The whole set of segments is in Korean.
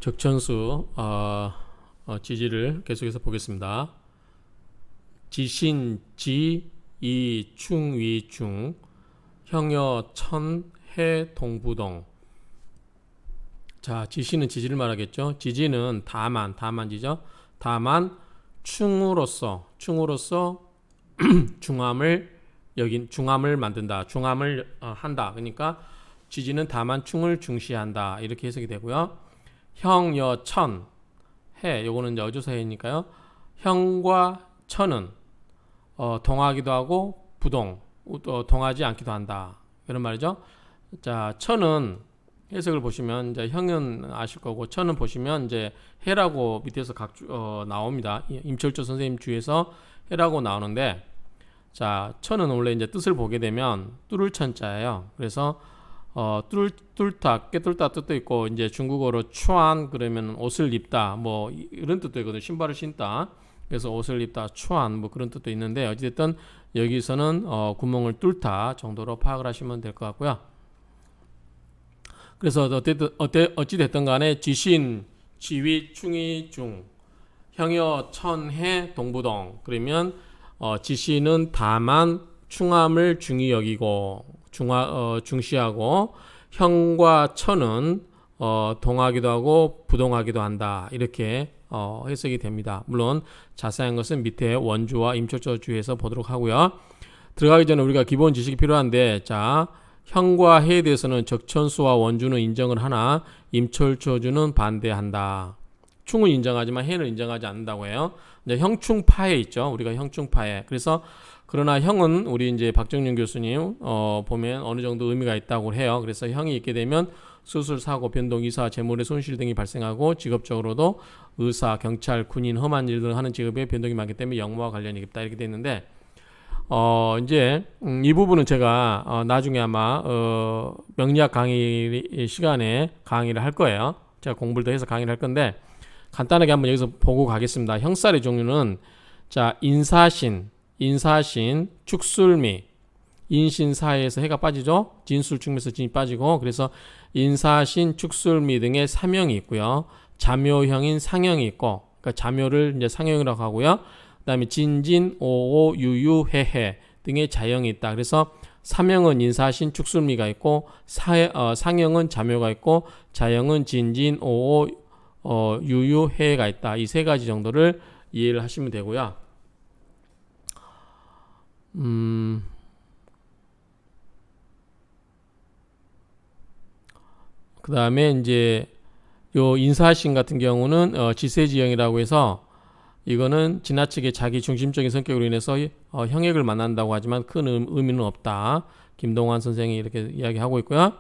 적천수 지지를 계속해서 보겠습니다. 지신 지이 충위 중 형여 천 해 동부동. 자, 지시는 지지를 말하겠죠. 지지는 다만지죠. 다만 충으로서 중함을 만든다. 중함을 한다. 그러니까 지지는 다만 충을 중시한다. 이렇게 해석이 되고요. 형여 천 해, 요거는 이제 어조사해니까요. 형과 천은 동하기도 하고 부동, 동하지 않기도 한다. 이런 말이죠. 자, 천은 해석을 보시면 이제 형은 아실 거고 천은 보시면 이제 해라고 밑에서 나옵니다. 임철조 선생님 주에서 해라고 나오는데, 자, 천은 원래 이제 뜻을 보게 되면 뚫을 천자예요. 그래서 뚫다, 꿰뚫다 뜻도 있고, 이제 중국어로 추안 그러면 옷을 입다, 뭐 이런 뜻도 있거든요. 신발을 신다. 그래서 옷을 입다, 추안 뭐 그런 뜻도 있는데, 어찌됐든 여기서는 구멍을 뚫다 정도로 파악을 하시면 될 것 같고요. 그래서 어찌됐든 간에 지신, 지위, 충이, 중, 형여, 천해, 동부동. 그러면 지신은 다만 충함을 중히 여기고 중시하고, 형과 천은 동하기도 하고 부동하기도 한다. 이렇게 해석이 됩니다. 물론 자세한 것은 밑에 원주와 임철조 주에서 보도록 하고요. 들어가기 전에 우리가 기본 지식이 필요한데, 자, 형과 해에 대해서는 적천수와 원주는 인정을 하나 임철조주는 반대한다. 충은 인정하지만 해는 인정하지 않는다고 해요. 이제 형충파해 있죠. 우리가 형충파해. 그래서 그러나 형은 우리 이제 박정윤 교수님 보면 어느 정도 의미가 있다고 해요. 그래서 형이 있게 되면 수술, 사고, 변동, 이사, 재물의 손실 등이 발생하고, 직업적으로도 의사, 경찰, 군인, 험한 일 등 하는 직업에 변동이 많기 때문에 영모와 관련이 있다. 이렇게 돼 있는데, 이제 이 부분은 제가 나중에 아마 명리학 강의 시간에 강의를 할 거예요. 제가 공부를 더 해서 강의를 할 건데, 간단하게 한번 여기서 보고 가겠습니다. 형살의 종류는, 자, 인사신, 축술미, 인신사에서 해가 빠지죠. 진술, 충에서 진이 빠지고, 그래서 인사신, 축술미 등의 사명이 있고요. 자묘형인 상형이 있고, 그러니까 자묘를 이제 상형이라고 하고요. 그다음에 진진, 오오, 유유, 해해 등의 자형이 있다. 그래서 사명은 인사신, 축술미가 있고, 상형은 자묘가 있고, 자형은 진진, 오오, 유유, 해해가 있다. 이 세 가지 정도를 이해를 하시면 되고요. 그 다음에 이제 요 인사신 같은 경우는 지세지형이라고 해서, 이거는 지나치게 자기 중심적인 성격으로 인해서 형액을 만난다고 하지만 큰 의미는 없다. 김동환 선생이 이렇게 이야기하고 있고요.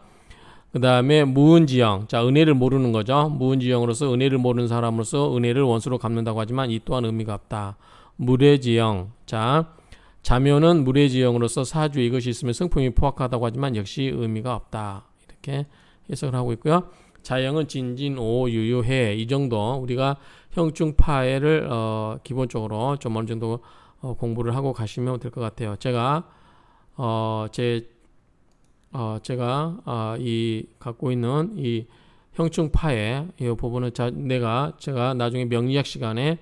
그 다음에 무은지형, 자, 은혜를 모르는 거죠. 무은지형으로서 은혜를 모르는 사람으로서 은혜를 원수로 갚는다고 하지만 이 또한 의미가 없다. 무례지형, 자, 자묘는 무례지형으로서 사주 이것이 있으면 성품이 포악하다고 하지만 역시 의미가 없다. 이렇게 해석을 하고 있고요. 자형은 진진, 오, 유유, 해. 이 정도 우리가 형충파해를 기본적으로 좀 어느 정도 공부를 하고 가시면 될 것 같아요. 제가 이 갖고 있는 이 형충파해 이 부분은 제가 나중에 명리학 시간에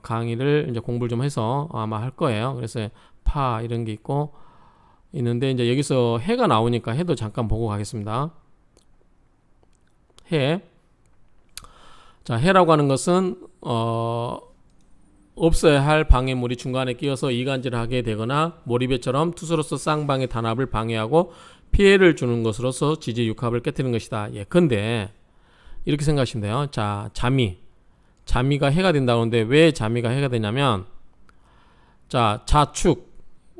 강의를 이제 공부를 좀 해서 아마 할 거예요. 그래서 파 이런 게 있는데, 이제 여기서 해가 나오니까 해도 잠깐 보고 가겠습니다. 해. 자, 해라고 하는 것은 없어야 할 방해물이 중간에 끼어서 이간질을 하게 되거나 몰입배처럼 투수로서 쌍방의 단합을 방해하고 피해를 주는 것으로서 지지육합을 깨뜨리는 것이다. 예, 근데 이렇게 생각하시면 돼요. 자, 자미가 해가 된다고 하는데 왜 자미가 해가 되냐면, 자,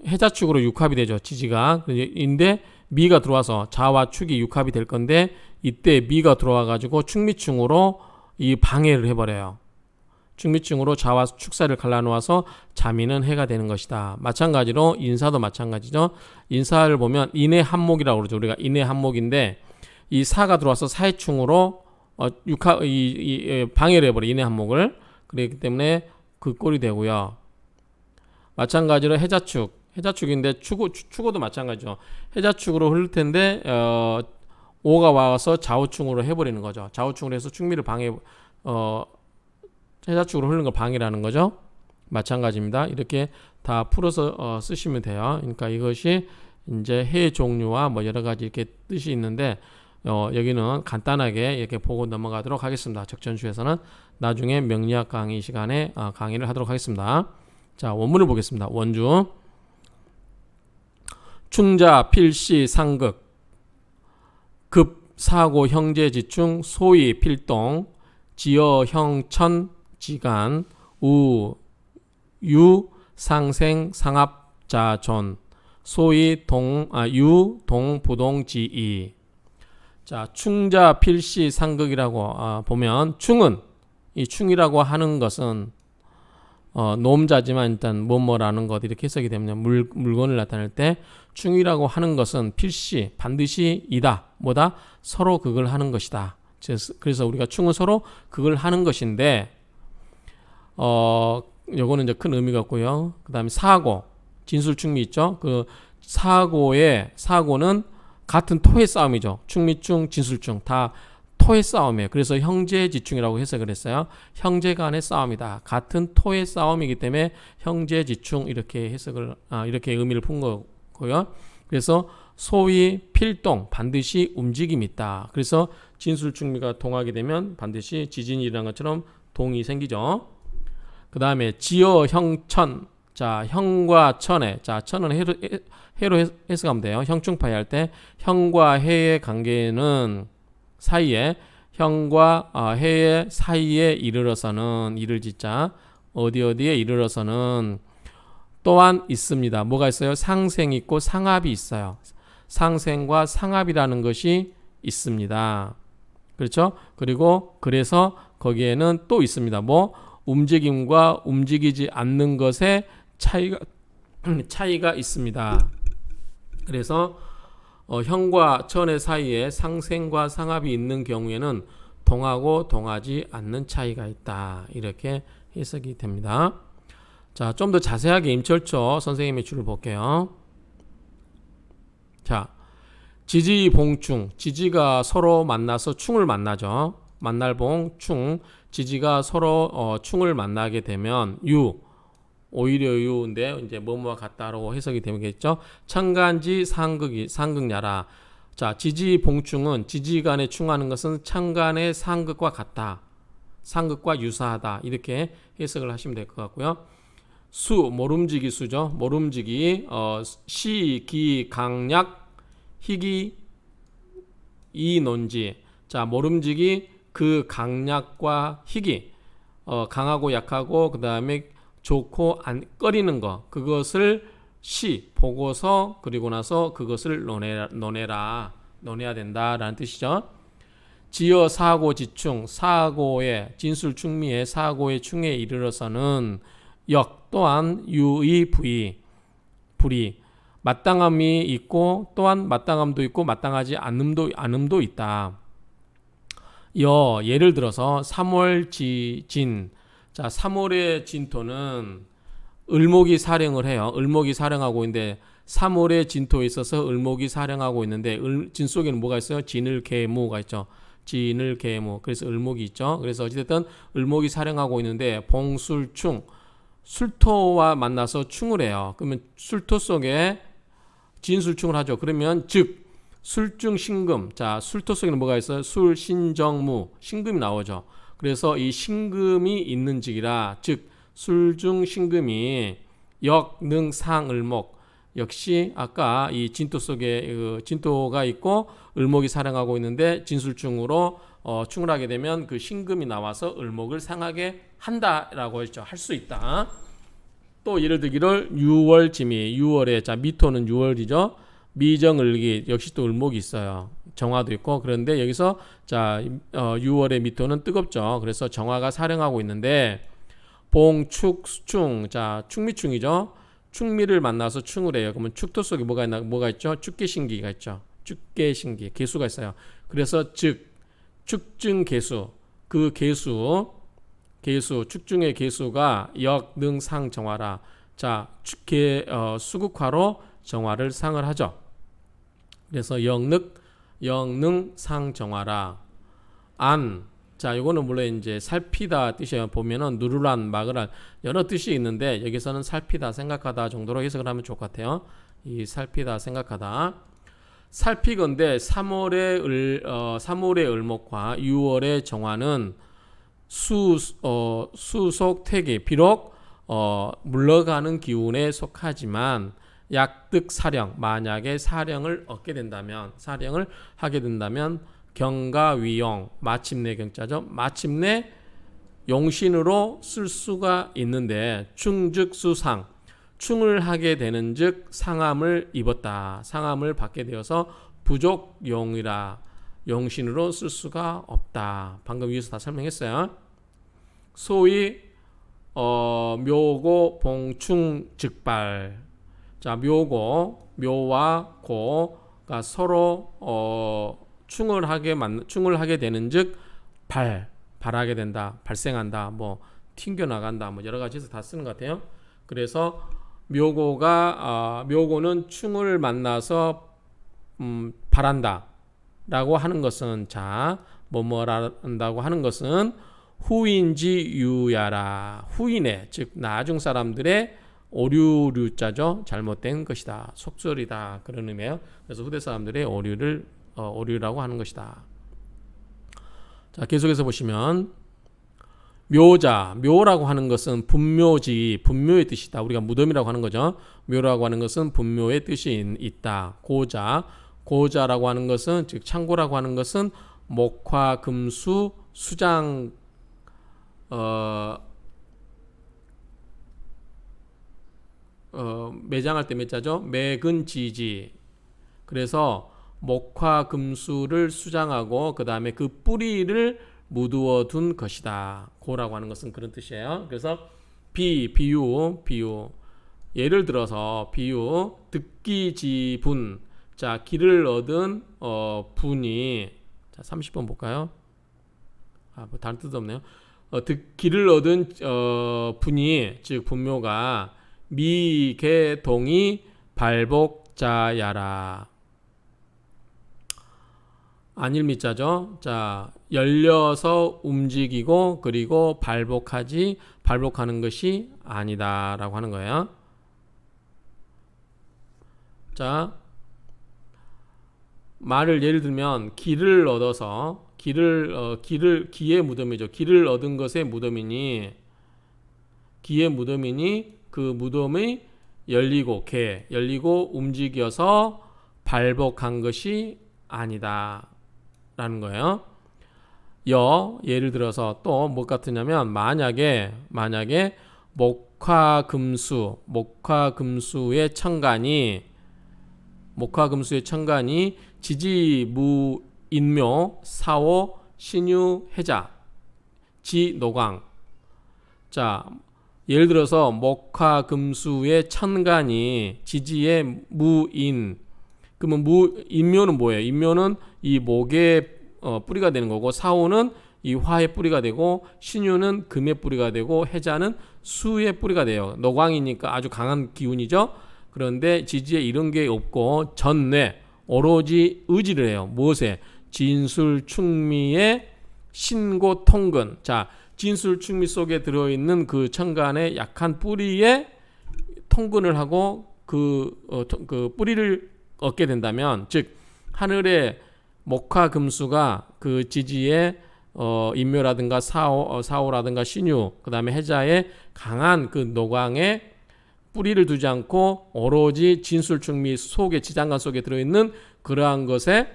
해자축으로 육합이 되죠. 지지가. 근데 미가 들어와서 자와 축이 육합이 될 건데, 이때 미가 들어와 가지고 축미충으로 이 방해를 해버려요. 축미충으로 자와 축사를 갈라놓아서 자미는 해가 되는 것이다. 마찬가지로 인사도 마찬가지죠. 인사를 보면 인의 한목이라고 그러죠. 우리가 인의 한목인데, 이 사가 들어와서 사해충으로 방해를 해버려, 인의 한목을. 그렇기 때문에 그 꼴이 되고요. 마찬가지로 해자축인데 축어도 마찬가지죠. 해자축으로 흐를 텐데 오가 와서 좌우충으로 해버리는 거죠. 좌우충으로 해서 충미를 방해, 해자축으로 흐르는 걸 방해라는 거죠. 마찬가지입니다. 이렇게 다 풀어서 쓰시면 돼요. 그러니까 이것이 이제 해 종류와 뭐 여러 가지 이렇게 뜻이 있는데 여기는 간단하게 이렇게 보고 넘어가도록 하겠습니다. 적전수에서는 나중에 명리학 강의 시간에 강의를 하도록 하겠습니다. 자, 원문을 보겠습니다. 원주 충자 필시 상극 급 사고 형제 지충 소위 필동 지어 형천 지간 우 유 상생 상합자존 소위 유 동부동 지이. 자, 충자 필시 상극이라고 보면 충은 이 충이라고 하는 것은 노음자지만 일단 뭐뭐라는 것 이렇게 해석이 되면 물건을 나타낼 때 충이라고 하는 것은 필시 반드시 이다 뭐다 서로 극을 하는 것이다. 그래서 우리가 충은 서로 극을 하는 것인데 요거는 이제 큰 의미가 있고요. 그 다음에 사고 진술충미 있죠. 그 사고는 같은 토의 싸움이죠. 충미충 진술충 다 토의 싸움이에요. 그래서 형제지충이라고 해석을 했어요. 형제 간의 싸움이다. 같은 토의 싸움이기 때문에 형제지충 이렇게 해석을 이렇게 의미를 푼 거고요. 그래서 소위 필동 반드시 움직임이 있다. 그래서 진술충미가 동하게 되면 반드시 지진이 일어난 것처럼 동이 생기죠. 그 다음에 지어 형천. 자, 형과 천에. 자, 천은 해로 해석하면 돼요. 형충파이 할 때 형과 해의 관계는 사이에 형과 해의 사이에 이르러서는 이를 짓자 어디에 이르러서는 또한 있습니다. 뭐가 있어요? 상생이 있고 상합이 있어요. 상생과 상합이라는 것이 있습니다. 그렇죠? 그리고 그래서 거기에는 또 있습니다. 뭐 움직임과 움직이지 않는 것에 차이가 있습니다. 그래서 형과 천의 사이에 상생과 상합이 있는 경우에는 동하고 동하지 않는 차이가 있다. 이렇게 해석이 됩니다. 자, 좀 더 자세하게 임철초 선생님의 줄을 볼게요. 자, 지지봉충. 지지가 서로 만나서 충을 만나죠. 만날봉, 충. 지지가 서로 충을 만나게 되면 오히려 유인데 이제 뭐뭐와 같다라고 해석이 되겠죠. 천간지 상극야라. 자, 지지봉충은 지지 간에 충하는 것은 천간의 상극과 같다. 상극과 유사하다. 이렇게 해석을 하시면 될 것 같고요. 모름지기 수죠. 모름지기 시, 기, 강약, 희기, 이논지. 자, 모름지기 그 강약과 희기 강하고 약하고 그 다음에 좋고 안 꺼리는 거 그것을 보고서 그리고 나서 그것을 논해야 된다라는 뜻이죠. 지어 사고 지충 사고의 진술충미의 사고의 충에 이르러서는 역 또한 유의 불이 마땅함이 있고 또한 마땅함도 있고 마땅하지 않음도 있다. 예를 들어서 3월 진. 자, 3월의 진토는 을목이 사령을 해요. 을목이 사령하고 있는데 3월의 진토에 있어서 을목이 사령하고 있는데 진 속에는 뭐가 있어요? 진을계무가 있죠. 진을계무. 그래서 을목이 있죠. 그래서 어찌됐든 을목이 사령하고 있는데 봉술충 술토와 만나서 충을 해요. 그러면 술토 속에 진술충을 하죠. 그러면 즉 술중 신금. 자, 술토 속에는 뭐가 있어요? 술, 신정무. 신금이 나오죠. 그래서 이 신금이 있는 직이라 즉 술중 신금이 역, 능, 상, 을목. 역시 아까 이 진토 속에 진토가 있고 을목이 사령하고 있는데 진술충으로 충을 하게 되면 그 신금이 나와서 을목을 상하게 한다라고 했죠. 할 수 있다. 또 예를 들기를 6월지미. 6월에 자 미토는 6월이죠. 미정을기 역시 또 을목이 있어요. 정화도 있고 그런데 여기서 자 6월의 미토는 뜨겁죠. 그래서 정화가 사령하고 있는데 봉축충 자 충미충이죠. 충미를 만나서 충을 해요. 그러면 축토 속에 뭐가 있죠? 축계신기가 있죠. 축계신기 계수가 있어요. 그래서 즉 축증 계수 그 계수 축중의 계수가 역, 능, 상 정화라. 자 수국화로 정화를 상을 하죠. 그래서 역능 영능 상정화라. 안. 자, 이거는 물론 이제 살피다 뜻이에요. 보면은 누르란, 막으란 여러 뜻이 있는데 여기서는 살피다, 생각하다 정도로 해석을 하면 좋을 것 같아요. 이 살피다, 생각하다. 살피건대 3월의 을목과 6월의 정화는 수속태기, 비록 물러가는 기운에 속하지만 약득 사령, 만약에 사령을 얻게 된다면, 사령을 하게 된다면 경가위용, 마침내 경자죠. 마침내 용신으로 쓸 수가 있는데 충즉 수상, 충을 하게 되는 즉 상함을 입었다. 상함을 받게 되어서 부족용이라 용신으로 쓸 수가 없다. 방금 위에서 다 설명했어요. 소위 묘고 봉충 즉발. 자, 묘와 고가 서로 충을 하게 되는즉 발하게 된다, 발생한다, 뭐 튕겨 나간다, 뭐 여러 가지에서 다 쓰는 것 같아요. 그래서 묘고는 충을 만나서 발한다라고 하는 것은, 자, 뭐뭐란다고 하는 것은 후인지 유야라, 후인의 즉 나중 사람들의 오류자죠. 잘못된 것이다, 속설이다, 그런 의미예요. 그래서 후대 사람들의 오류라고 하는 것이다. 자, 계속해서 보시면 묘라고 하는 것은 분묘의 뜻이다. 우리가 무덤이라고 하는 거죠. 묘라고 하는 것은 분묘의 뜻이 있다. 고자라고 하는 것은, 즉 창고라고 하는 것은 목화 금수 수장 매장할 때 매자죠. 매근지지. 그래서 목화 금수를 수장하고 그 다음에 그 뿌리를 묻어 둔 것이다. 고라고 하는 것은 그런 뜻이에요. 그래서 비유. 예를 들어서 비유, 득기지분. 자, 길을 얻은 분이, 자, 30번 볼까요? 뭐 다른 뜻 없네요. 길을 얻은 분이, 즉 분묘가 미개동이 발복자야라. 안일미자죠. 자, 열려서 움직이고 그리고 발복하는 것이 아니다라고 하는 거예요. 자, 말을 예를 들면 길을 얻어서 기의 무덤이죠. 길을 얻은 것의 무덤이니, 기의 무덤이니 그 무덤이 열리고 움직여서 발복한 것이 아니다 라는 거예요. 예를 들어서 또 뭐 같으냐면, 만약에 목화금수의 천간이 지지무인묘 사오 신유해자 지노광. 자, 예를 들어서 목화금수의 천간이 지지의 무인, 그러면 인묘는 뭐예요? 인묘는 이 목의 뿌리가 되는 거고, 사오는 이 화의 뿌리가 되고, 신유는 금의 뿌리가 되고, 해자는 수의 뿌리가 돼요. 노광이니까 아주 강한 기운이죠. 그런데 지지에 이런 게 없고 전뇌, 오로지 의지를 해요. 무엇에? 진술충미의 신고통근. 자, 진술충미 속에 들어있는 그 천간의 약한 뿌리에 통근을 하고 그 뿌리를 얻게 된다면, 즉 하늘의 목화금수가 그 지지에 인묘라든가 사오라든가 신유, 그 다음에 해자의 강한 그 노광에 뿌리를 두지 않고 오로지 진술충미 속에, 지장간 속에 들어있는 그러한 것에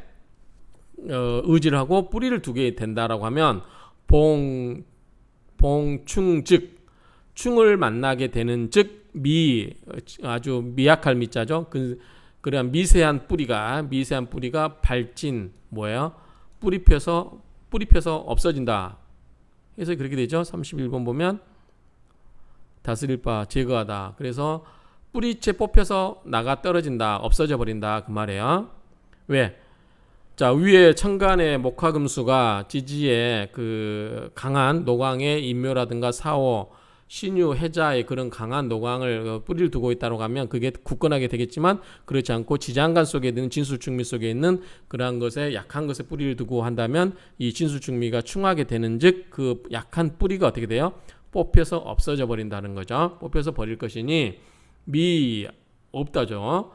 의지를 하고 뿌리를 두게 된다라고 하면, 봉충즉, 충을 만나게 되는 즉 아주 미약할 미자죠. 그러한 미세한 뿌리가 발진, 뭐예요? 뿌리 펴서 없어진다. 그래서 그렇게 되죠. 31번 보면 다스릴 바 제거하다. 그래서 뿌리채 뽑혀서 나가 떨어진다, 없어져 버린다, 그 말이에요. 왜? 자, 위에 천간의 목화금수가 지지에 그 강한 노광의 인묘라든가 사오, 신유 해자의 그런 강한 노광을 뿌리를 두고 있다고 하면 그게 굳건하게 되겠지만 그렇지 않고 지장간 속에 있는 진술충미 속에 있는 그러한 것에 약한 것에 뿌리를 두고 한다면 이 진술충미가 충하게 되는즉 그 약한 뿌리가 어떻게 돼요? 뽑혀서 없어져 버린다는 거죠. 뽑혀서 버릴 것이니 미 없다죠.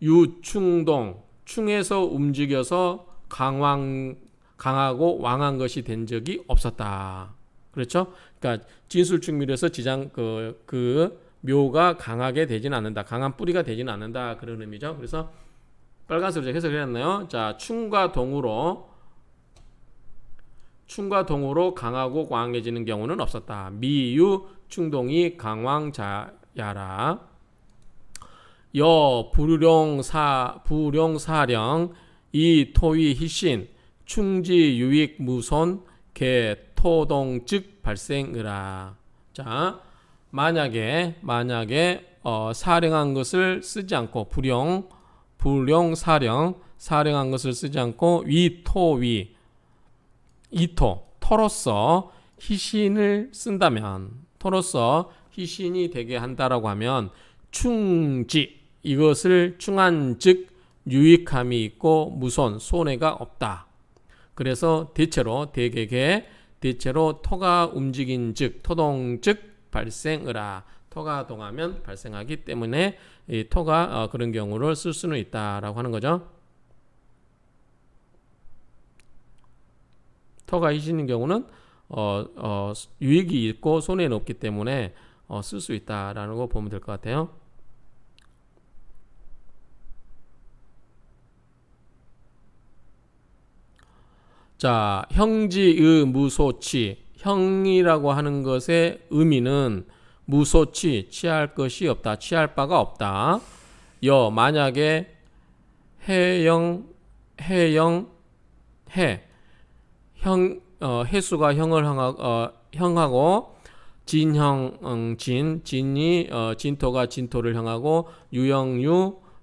유충동 충에서 움직여서 강하고 왕한 것이 된 적이 없었다. 그렇죠? 그러니까 진술충밀에서 지장 그 묘가 강하게 되지는 않는다. 강한 뿌리가 되지는 않는다. 그런 의미죠. 그래서 빨간색으로 해석을 해놨나요? 자, 충과 동으로 강하고 광해지는 경우는 없었다. 미유 충동이 강왕자야라. 여 부룡사령 이 토위 희신 충지 유익 무손 개 토동즉 발생으라. 자, 만약에 사령한 것을 쓰지 않고 사령한 것을 쓰지 않고 토로서 희신을 쓴다면 토로서 희신이 되게 한다라고 하면 충지 이것을 충한 즉 유익함이 있고 무손 손해가 없다. 그래서 대체로 토가 움직인 즉 토동 즉 발생으라. 토가 동하면 발생하기 때문에 이 토가 그런 경우를 쓸 수는 있다라고 하는 거죠. 토가 희신인 경우는 유익이 있고 손해는 없기 때문에 쓸 수 있다라는 거 보면 될 것 같아요. 자, 형지의 무소치. 형이라고 하는 것의 의미는 무소치, 취할 것이 없다. 취할 바가 없다. 만약에 해수가 형을 형하고 진이 진토가 진토를 형하고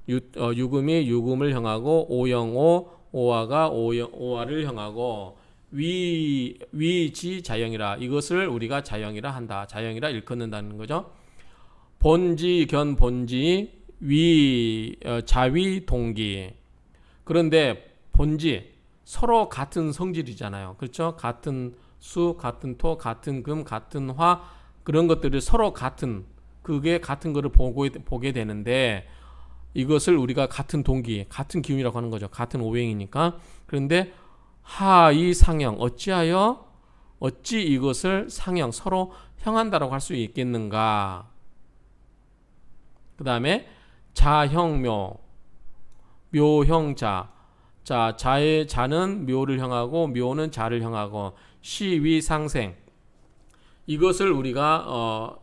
유금이 유금을 형하고 오화가 오화를 형하고 위지 자형이라. 이것을 우리가 자형이라 한다. 자형이라 일컫는다는 거죠. 본지 견 본지 자위 동기. 그런데 본지 서로 같은 성질이잖아요. 그렇죠? 같은 수, 같은 토, 같은 금, 같은 화 그런 것들이 서로 같은 거를 보게 되는데 이것을 우리가 같은 동기, 같은 기운이라고 하는 거죠. 같은 오행이니까. 그런데 하이 상형 어찌 이것을 상형 서로 형한다라고 할 수 있겠는가? 그 다음에 자형묘, 묘형자. 자, 자는 묘를 형하고 묘는 자를 형하고 시위상생. 이것을 우리가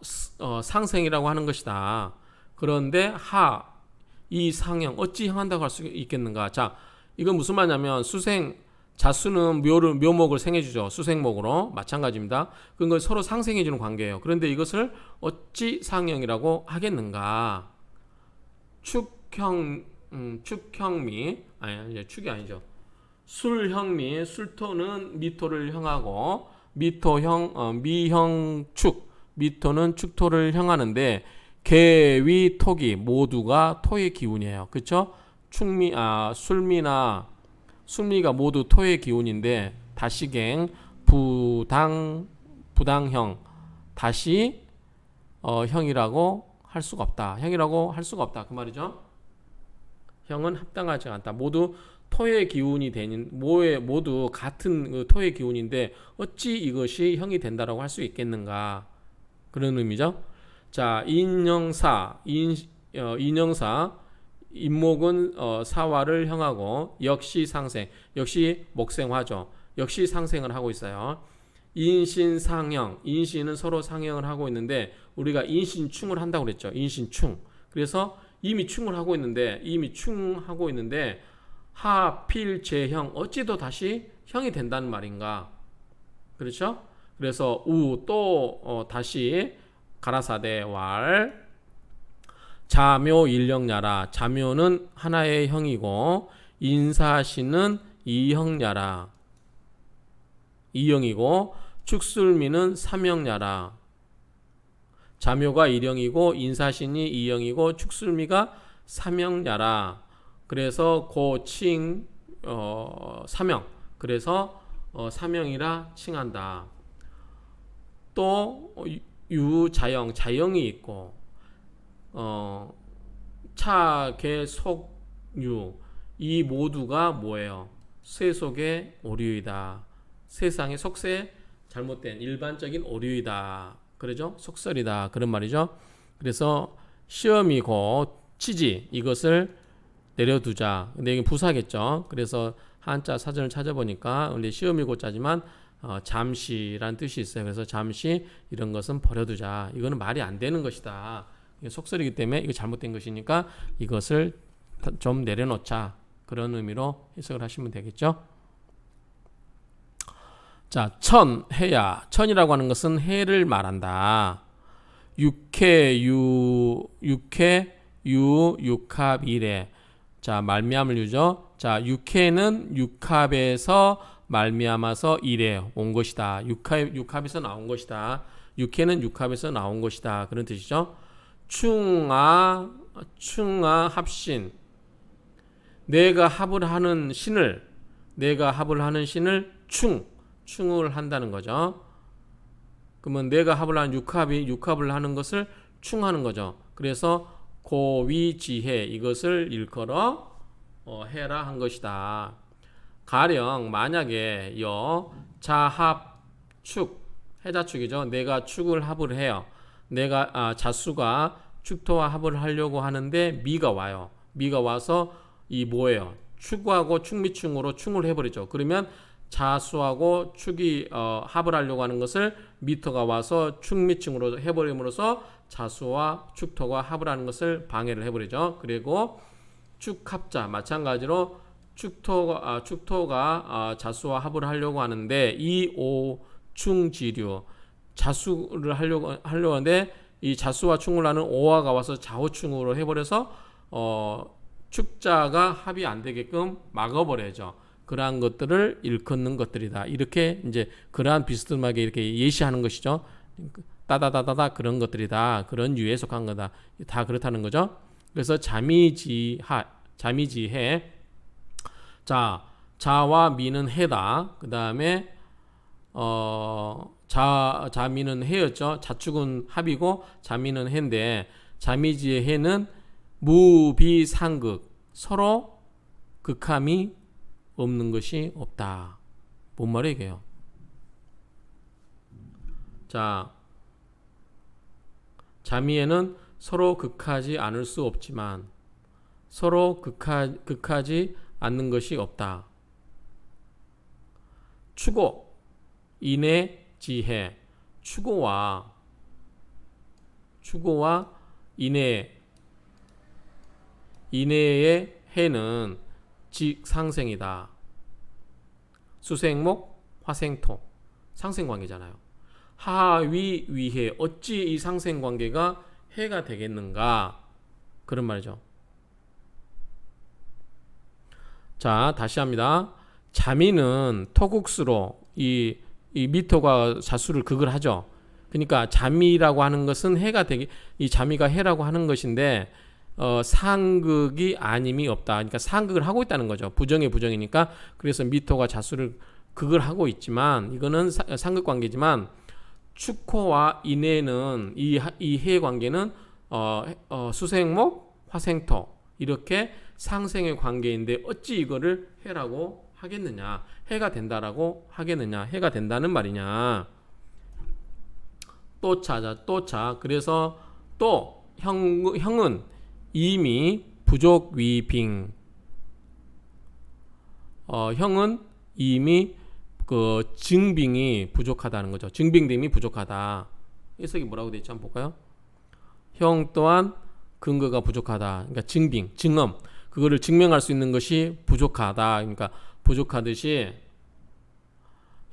상생이라고 하는 것이다. 그런데 이 상형 어찌 형한다고 할 수 있겠는가? 자, 이건 무슨 말이냐면 자수는 묘목을 생해주죠. 수생목으로 마찬가지입니다. 그건 서로 상생해주는 관계예요. 그런데 이것을 어찌 상형이라고 하겠는가? 축형미 아니 축이 아니죠. 술형미 술토는 미토를 형하고 미토는 축토를 형하는데 개위토기 모두가 토의 기운이에요. 그렇죠? 술미가 모두 토의 기운인데 다시갱 부당형 다시 형이라고 할 수가 없다. 그 말이죠. 형은 합당하지 않다. 모두 토의 기운이 되는 모두 같은 토의 기운인데 어찌 이것이 형이 된다라고 할 수 있겠는가? 그런 의미죠. 자, 인형사 인목은 사화를 형하고 역시 상생, 역시 목생화죠. 역시 상생을 하고 있어요. 인신상형, 인신은 서로 상형을 하고 있는데 우리가 인신충을 한다고 그랬죠. 인신충. 그래서 이미 충하고 있는데 하필 제형 어찌 또 다시 형이 된다는 말인가? 그렇죠? 그래서 또 다시 가라사대 왈 자묘 일령야라. 자묘는 하나의 형이고 인사신은 이형야라. 이형이고 축술미는 삼형야라. 자묘가 일형이고 인사신이 이형이고 축술미가 삼형야라. 그래서 고칭 삼형. 그래서 삼형이라 칭한다. 또 유자형, 자형이 있고 차, 개, 속, 유. 이 모두가 뭐예요? 쇠 속의 오류이다. 세상의 속세 잘못된 일반적인 오류이다. 그러죠? 속설이다. 그런 말이죠. 그래서 시험이고 취지 이것을 내려두자. 근데 이게 부사겠죠. 그래서 한자 사전을 찾아보니까 원래 시험이고 자지만 잠시란 뜻이 있어요. 그래서 잠시 이런 것은 버려두자. 이거는 말이 안 되는 것이다. 이게 속설이기 때문에 이거 잘못된 것이니까 이것을 좀 내려놓자. 그런 의미로 해석을 하시면 되겠죠. 자, 천, 해야. 천이라고 하는 것은 해를 말한다. 육해, 육합, 이래. 자, 말미암을 유죠. 자, 육해는 육합에서 말미암아서 이래 온 것이다. 육합에서 나온 것이다. 육해는 육합에서 나온 것이다. 그런 뜻이죠. 충아 합신. 내가 합을 하는 신을 충을 한다는 거죠. 그러면 내가 합을 하는 육합을 하는 것을 충하는 거죠. 그래서 고위지해 이것을 일컬어 해라 한 것이다. 가령 만약에 자합축 해자축이죠. 내가 축을 합을 해요. 내가 자수가 축토와 합을 하려고 하는데 미가 와요. 미가 와서 이 뭐예요? 축하고 축미충으로 충을 해버리죠. 그러면 자수하고 축이 합을 하려고 하는 것을 미토가 와서 축미충으로 해버림으로써 자수와 축토가 합을 하는 것을 방해를 해버리죠. 그리고 축합자 마찬가지로 축토가 자수와 합을 하려고 하는데 이 오충지류 자수를 하려고 하는데 이 자수와 충을 하는 오화가 와서 자호충으로 해버려서 축자가 합이 안 되게끔 막아버려야죠. 그러한 것들을 일컫는 것들이다. 이렇게 이제 그러한 비스듬하게 이렇게 예시하는 것이죠. 따다다다다 그런 것들이다. 그런 유에 속한 거다. 다 그렇다는 거죠. 그래서 자미지해. 자, 자와 미는 해다. 그 다음에 자미는 해였죠. 자축은 합이고 자미는 해인데 자미지의 해는 무비상극 서로 극함이 없는 것이 없다. 뭔 말이에요 이게요? 자, 자미에는 서로 극하지 않을 수 없지만 서로 극하지 않는 것이 없다. 추고 인해 지해 추고와 인해의 해는 직상생이다. 수생목 화생토 상생관계잖아요. 하위 위해 어찌 이 상생관계가 해가 되겠는가 그런 말이죠. 자, 다시 합니다. 자미는 토국수로 이 미토가 자수를 극을 하죠. 그러니까 자미라고 하는 것은 해가 되게 이 자미가 해라고 하는 것인데 상극이 아님이 없다. 그러니까 상극을 하고 있다는 거죠. 부정의 부정이니까. 그래서 미토가 자수를 극을 하고 있지만 이거는 상극 관계지만 축호와 인해는 이 해 관계는 수생목 화생토 이렇게 상생의 관계인데 어찌 이거를 해라고 하겠느냐? 해가 된다라고 하겠느냐? 해가 된다는 말이냐? 또 차. 그래서 또 형은 이미 부족 위빙. 형은 이미 그 증빙이 부족하다는 거죠. 증빙됨이 부족하다. 해석이 뭐라고 되어 있지 한번 볼까요? 형 또한 근거가 부족하다. 그러니까 증엄. 그거를 증명할 수 있는 것이 부족하다. 그러니까 부족하듯이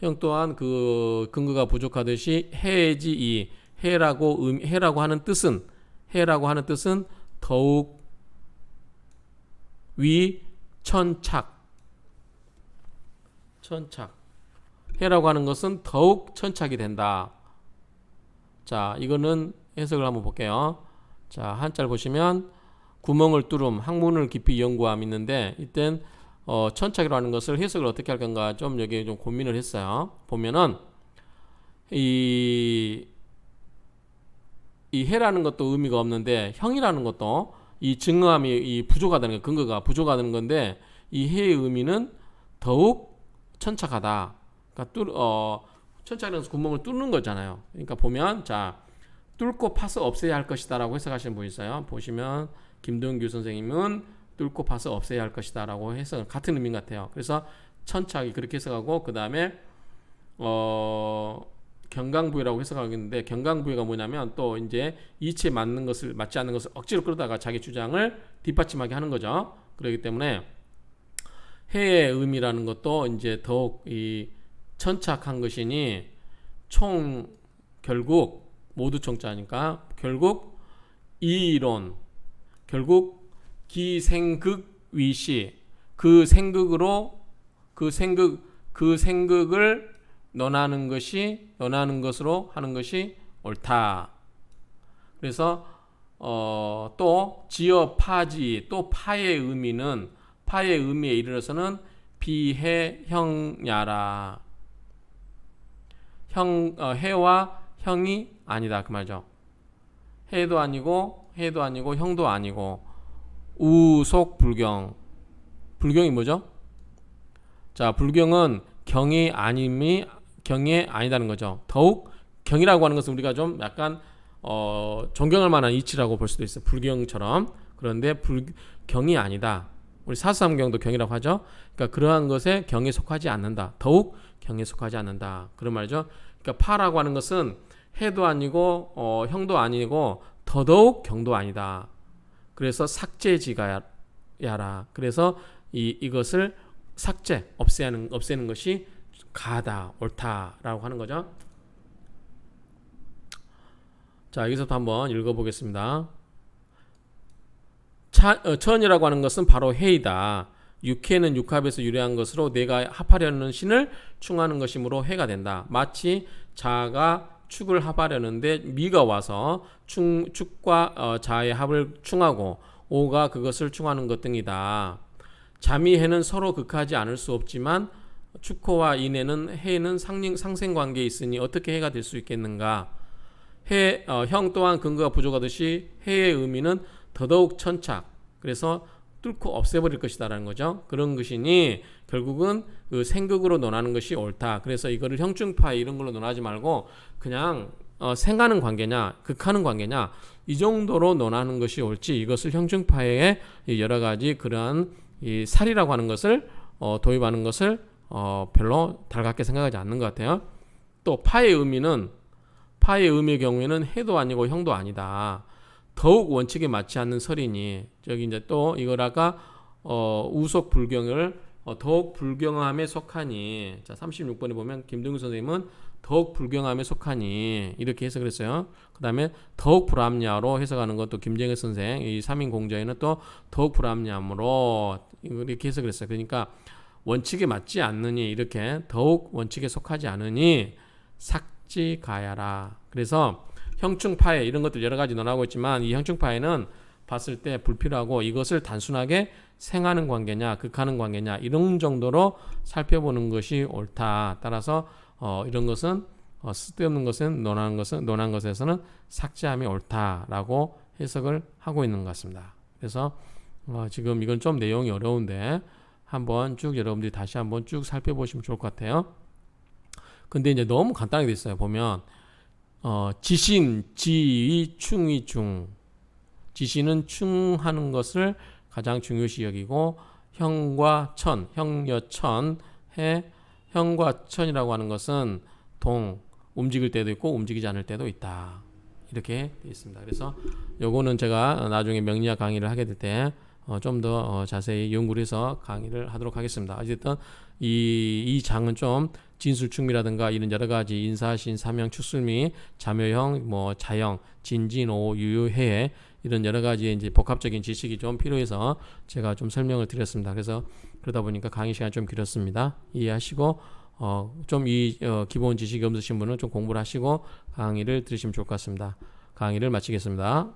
형 또한 그 근거가 부족하듯이 해지 이 해라고 하는 뜻은 더욱 천착. 해라고 하는 것은 더욱 천착이 된다. 자, 이거는 해석을 한번 볼게요. 자, 한자를 보시면 구멍을 뚫음, 학문을 깊이 연구함 있는데 이땐 천착이라고 하는 것을 해석을 어떻게 할 건가 좀 여기 좀 고민을 했어요. 보면은 이 해라는 것도 의미가 없는데 형이라는 것도 이 증거함이 이 부족하다는 거, 근거가 부족하다는 건데 이 해의 의미는 더욱 천착하다. 그러니까 천착이라는 것은 구멍을 뚫는 거잖아요. 그러니까 보면 자 뚫고 파서 없애야 할 것이다라고 해석하시는 분 있어요. 보시면 김동규 선생님은 뚫고 파서 없애야 할 것이다라고 해서 같은 의미 같아요. 그래서 천착이 그렇게 해석하고 그 다음에 경강부여라고 해석하겠는데 경강부여가 뭐냐면 또 이제 이치에 맞지 않는 것을 억지로 끌다가 자기 주장을 뒷받침하게 하는 거죠. 그렇기 때문에 해의 의미라는 것도 이제 더욱 이 천착한 것이니 총 결국 모두 총자니까 결국 이론 결국 기생극위시 그 생극을 논하는 것으로 하는 것이 옳다. 그래서 또 지어 파지 또 파의 의미에 이르러서는 비해형야라. 해와 형이 아니다 그 말이죠. 해도 아니고 형도 아니고 우속 불경이 뭐죠? 자, 불경은 경이 아니다는 거죠. 더욱 경이라고 하는 것은 우리가 좀 약간 존경할 만한 이치라고 볼 수도 있어요. 불경처럼. 그런데 경이 아니다. 우리 사수삼경도 경이라고 하죠. 그러니까 그러한 것에 경에 속하지 않는다. 더욱 경에 속하지 않는다. 그런 말이죠. 그러니까 파라고 하는 것은 해도 아니고 형도 아니고 더더욱 경도 아니다. 그래서 삭제지가야라. 그래서 이것을 없애는 것이 가다, 옳다라고 하는 거죠. 자, 여기서부터 한번 읽어보겠습니다. 천이라고 하는 것은 바로 해이다. 육해는 육합에서 유래한 것으로 내가 합하려는 신을 충하는 것이므로 해가 된다. 마치 자가 축을 합하려는데 미가 와서 축과 자의 합을 충하고 오가 그것을 충하는 것 등이다. 자미해는 서로 극하지 않을 수 없지만 축호와 인해는 해는 상생관계에 있으니 어떻게 해가 될 수 있겠는가. 형 또한 근거가 부족하듯이 해의 의미는 더더욱 천착, 그래서 뚫고 없애버릴 것이다라는 거죠. 그런 것이니 결국은 그 생극으로 논하는 것이 옳다. 그래서 이거를 형중파에 이런 걸로 논하지 말고 그냥 생하는 관계냐 극하는 관계냐 이 정도로 논하는 것이 옳지, 이것을 형중파에 여러 가지 그러한 이 살이라고 하는 것을 도입하는 것을 별로 달갑게 생각하지 않는 것 같아요. 또 파의 의미의 경우에는 해도 아니고 형도 아니다. 더욱 원칙에 맞지 않는 설이니, 저기 이제 또 이걸 아까 우속 불경을 더욱 불경함에 속하니, 자 36번에 보면 김동규 선생님은 더욱 불경함에 속하니 이렇게 해석을 했어요. 그 다음에 더욱 불합리하로 해석하는 것도 김정일 선생 이 3인 공자에는 또 더욱 불합리함으로 이렇게 해석을 했어요. 그러니까 원칙에 맞지 않느니, 이렇게 더욱 원칙에 속하지 않으니 삭지가야라. 그래서 형충파해 이런 것들 여러 가지 논하고 있지만 이 형충파해는 봤을 때 불필요하고 이것을 단순하게 생하는 관계냐 극하는 관계냐 이런 정도로 살펴보는 것이 옳다. 따라서 이런 것은 쓸데없는 것은 논한 것에서는 삭제함이 옳다라고 해석을 하고 있는 것 같습니다. 그래서 지금 이건 좀 내용이 어려운데 한번 쭉 여러분들이 다시 한번 쭉 살펴보시면 좋을 것 같아요. 근데 이제 너무 간단하게 돼 있어요. 보면 지신, 지위, 충위, 중. 지신은 충하는 것을 가장 중요시 여기고, 형과 천, 형여천, 해, 형과 천이라고 하는 것은 움직일 때도 있고 움직이지 않을 때도 있다. 이렇게 되어 있습니다. 그래서 요거는 제가 나중에 명리학 강의를 하게 될 때 좀 더 자세히 연구를 해서 강의를 하도록 하겠습니다. 어쨌든 이 장은 좀 진술충미라든가 이런 여러 가지 인사신, 사명, 추술미, 자묘형, 자형, 진진, 오, 유유, 해 이런 여러 가지 이제 복합적인 지식이 좀 필요해서 제가 좀 설명을 드렸습니다. 그래서 그러다 보니까 강의 시간이 좀 길었습니다. 이해하시고 좀 기본 지식이 없으신 분은 좀 공부를 하시고 강의를 들으시면 좋을 것 같습니다. 강의를 마치겠습니다.